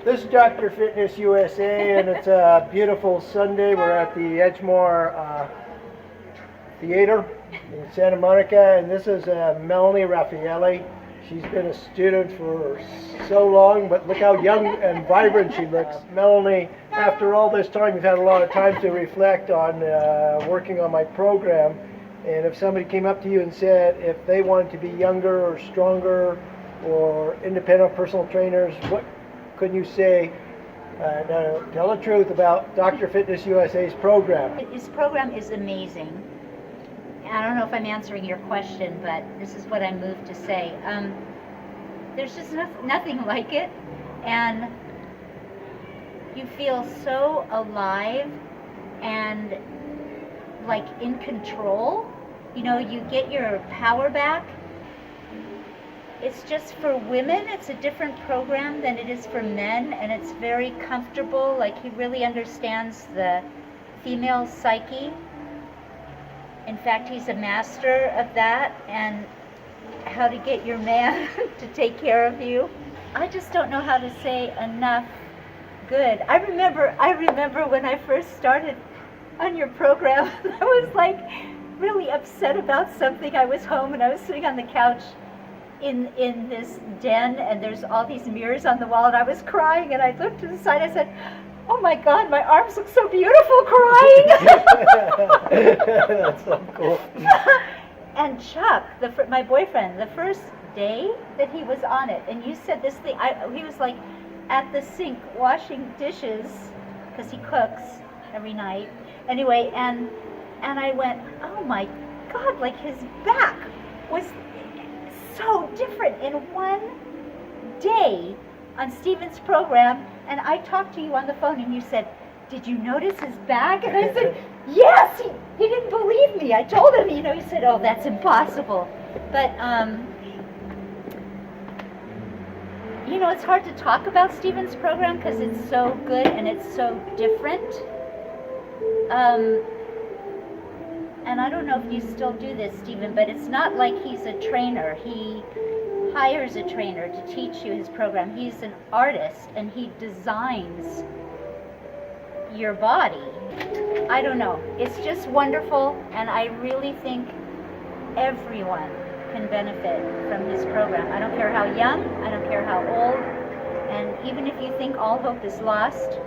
This is Dr. Fitness USA, and it's a beautiful Sunday. We're at the Edgemore Theater in Santa Monica, and this is Melanie Raffaelli. She's been a student for so long, but look how young and vibrant she looks. Melanie, after all this time, you've had a lot of time to reflect on working on my program. And if somebody came up to you and said if they wanted to be younger or stronger or independent personal trainers, what could you say? Now, tell the truth about Dr. Fitness USA's program. His program is amazing. I don't know if I'm answering your question, but this is what I moved to say. There's just nothing like it, and you feel so alive and like in control. You know, you get your power back. It's just for women. It's a different program than it is for men, and it's very comfortable. Like, he really understands the female psyche. In fact, he's a master of that, and how to get your man to take care of you. I just don't know how to say enough good. I remember when I first started on your program, I was like really upset about something. I was home and I was sitting on the couch in this den, and there's all these mirrors on the wall, and I was crying, and I looked to the side, I said, oh my God, my arms look so beautiful crying. That's so cool. And Chuck, my boyfriend, the first day that he was on it, and you said this thing, he was like at the sink washing dishes, because he cooks every night. Anyway, and I went, oh my God, like his back was so different in one day on Stephen's program. And I talked to you on the phone, and you said, did you notice his back? And I said, yes. He didn't believe me. I told him, he said, oh, that's impossible. But it's hard to talk about Stephen's program because it's so good and it's so different. And I don't know if you still do this, Stephen, but it's not like he's a trainer. He hires a trainer to teach you his program. He's an artist, and he designs your body. I don't know. It's just wonderful, and I really think everyone can benefit from his program. I don't care how young, I don't care how old, and even if you think all hope is lost,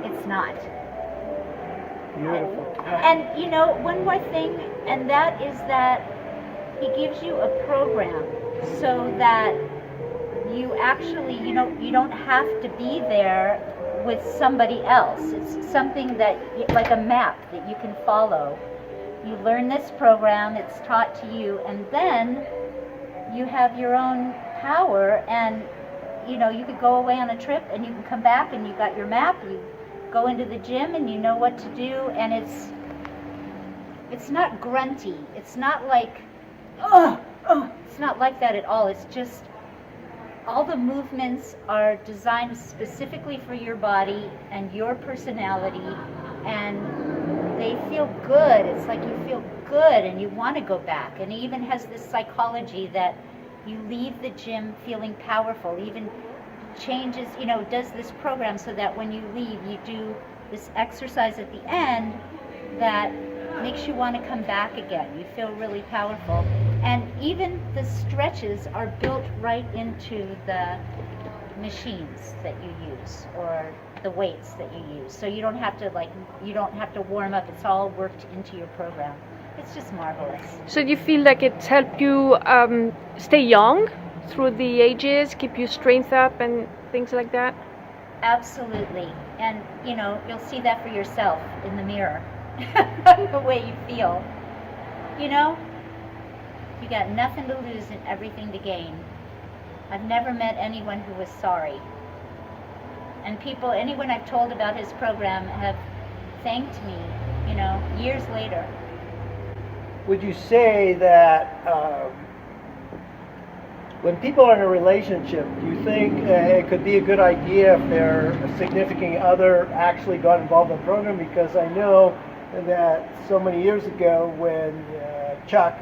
it's not. Beautiful. And one more thing, and that is that he gives you a program so that you actually, you don't have to be there with somebody else. It's something that, like a map that you can follow. You learn this program, it's taught to you, and then you have your own power, and you could go away on a trip and you can come back and you got your map, you go into the gym and you know what to do, and it's not grunty. It's not like, it's not like that at all. It's just all the movements are designed specifically for your body and your personality, and they feel good. It's like you feel good and you want to go back. And it even has this psychology that you leave the gym feeling powerful. Even changes, does this program so that when you leave, you do this exercise at the end that makes you want to come back again. You feel really powerful. And even the stretches are built right into the machines that you use, or the weights that you use. So you don't have to warm up. It's all worked into your program. It's just marvelous. So do you feel like it's helped you stay young through the ages, keep your strength up and things like that? Absolutely. And you'll see that for yourself in the mirror. The way you feel. You got nothing to lose and everything to gain. I've never met anyone who was sorry. And anyone I've told about his program have thanked me, years later. Would you say that when people are in a relationship, do you think it could be a good idea if their significant other actually got involved in the program? Because I know that so many years ago when Chuck,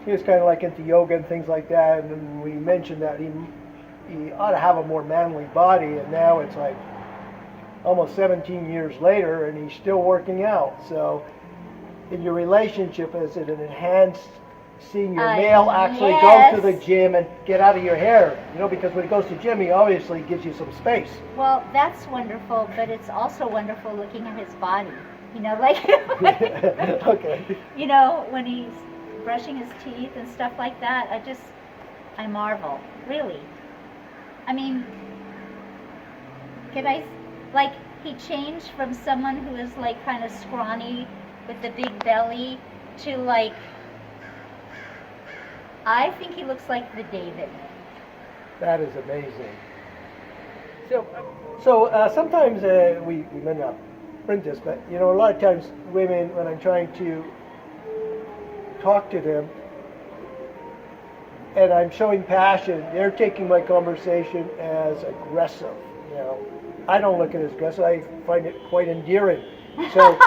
he was kind of like into yoga and things like that, and we mentioned that he he ought to have a more manly body, and now it's like almost 17 years later, and he's still working out. So, in your relationship, is it an enhanced seeing your male actually yes. go to the gym and get out of your hair? You know, because when he goes to the gym, he obviously gives you some space. Well, that's wonderful, but it's also wonderful looking at his body. You know, like, Okay. you know, when he's brushing his teeth and stuff like that, I marvel, really. I mean, like, he changed from someone who is like kind of scrawny with the big belly to like, I think he looks like the David. That is amazing. So sometimes we may not print this, but you know, a lot of times women, when I'm trying to talk to them and I'm showing passion, they're taking my conversation as aggressive. You know, I don't look at it as aggressive. I find it quite endearing. So,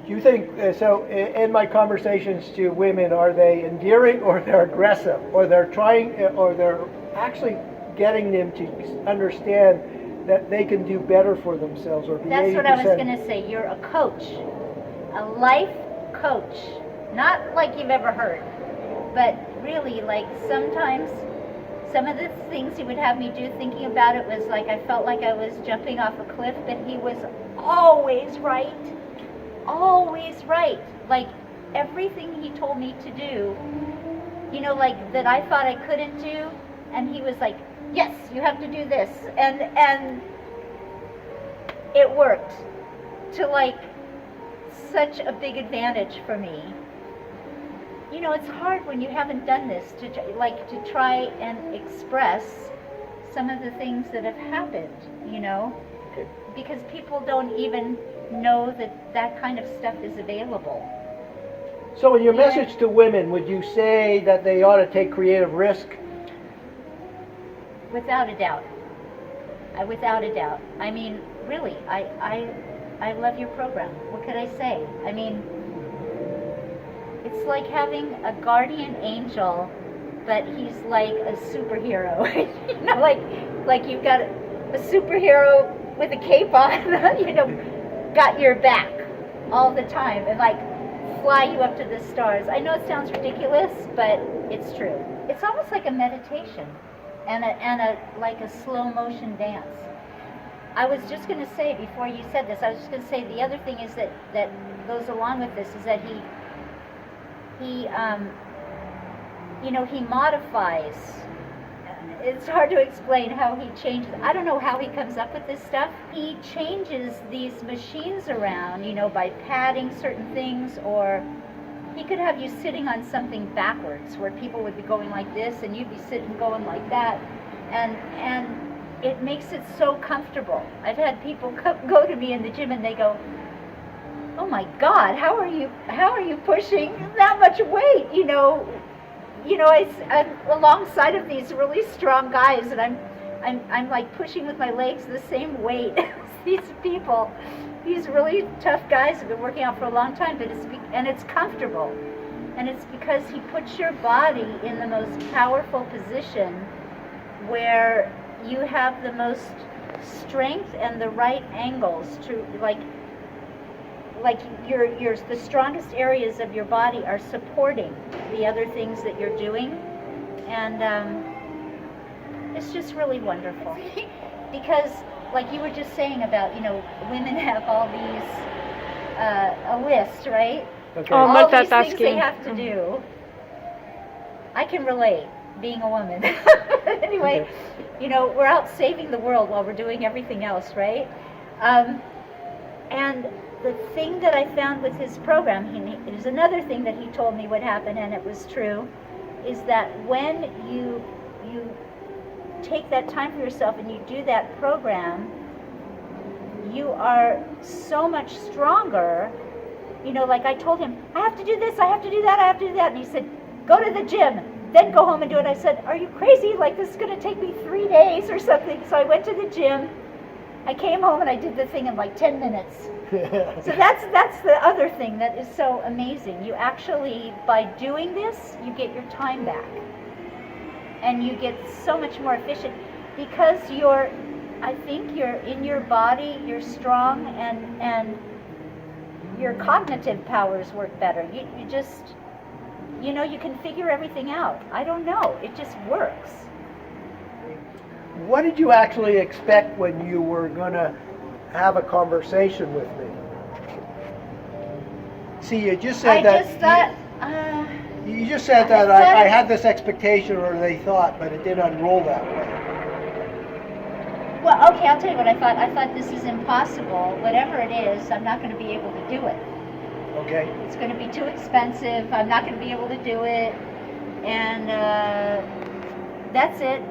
do you think so? In my conversations to women, are they endearing or they're aggressive, or they're trying, or they're actually getting them to understand that they can do better for themselves, or be That's 80%? what I was going to say. You're a coach, a life coach. Not like you've ever heard, but really, like, sometimes some of the things he would have me do thinking about it was like I felt like I was jumping off a cliff, but he was always right. Always right. Like, everything he told me to do, you know, like, that I thought I couldn't do, and he was like, yes, you have to do this, and it worked to like such a big advantage for me. You know, it's hard when you haven't done this to try and express some of the things that have happened, you know, because people don't even know that kind of stuff is available. So in your message to women, would you say that they ought to take creative risk? Without a doubt. Without a doubt. I mean, really, I love your program. What could I say? I mean, it's like having a guardian angel, but he's like a superhero. You know, like you've got a superhero with a cape on, you know, got your back all the time, and like fly you up to the stars. I know it sounds ridiculous, but it's true. It's almost like a meditation and a like a slow motion dance. I was just going to say, before you said this, I was just going to say the other thing is that goes along with this is that he you know, he modifies. It's hard to explain how he changes. I don't know how he comes up with this stuff. He changes these machines around, you know, by padding certain things, or he could have you sitting on something backwards where people would be going like this and you'd be sitting going like that, and it makes it so comfortable. I've had people go to me in the gym and they go, "Oh my God, how are you pushing that much weight?" You know, I'm alongside of these really strong guys, and I'm like pushing with my legs the same weight as these people. These really tough guys have been working out for a long time, but it's comfortable, and it's because he puts your body in the most powerful position where you have the most strength and the right angles to like the strongest areas of your body are supporting the other things that you're doing, and it's just really wonderful. Because like you were just saying about, you know, women have all these a list, right? Okay. Oh, All these things multitasking. they have to do. I can relate, being a woman. Anyway, Okay. you know, we're out saving the world while we're doing everything else, right? And the thing that I found with his program, there's another thing that he told me would happen, and it was true, is that when you take that time for yourself and you do that program, you are so much stronger. You know, like I told him, I have to do this, I have to do that, I have to do that. And he said, go to the gym, then go home and do it. I said, are you crazy? Like, this is going to take me 3 days or something. So I went to the gym. I came home and I did the thing in like 10 minutes. So that's the other thing that is so amazing. You actually, by doing this, you get your time back. and you get so much more efficient because I think you're in your body, you're strong, and your cognitive powers work better. You just, you can figure everything out. I don't know, it just works. What did you actually expect when you were going to have a conversation with me? See, you just said I just thought, you just said that I had this expectation, or they thought, but it didn't unroll that way. well, okay, I'll tell you what I thought. I thought this is impossible. Whatever it is, I'm not going to be able to do it. Okay. It's going to be too expensive. I'm not going to be able to do it. And that's it.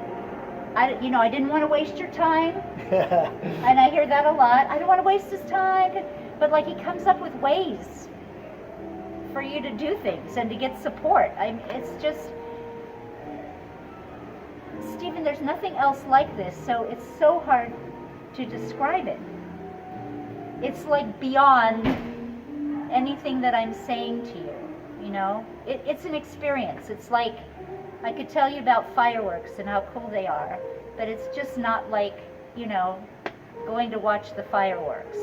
I didn't want to waste your time. And I hear that a lot. I don't want to waste his time. But like, he comes up with ways for you to do things and to get support. It's just, Stephen, there's nothing else like this. So it's so hard to describe it. It's like beyond anything that I'm saying to you. It's an experience. It's like, I could tell you about fireworks and how cool they are, but it's just not like, going to watch the fireworks.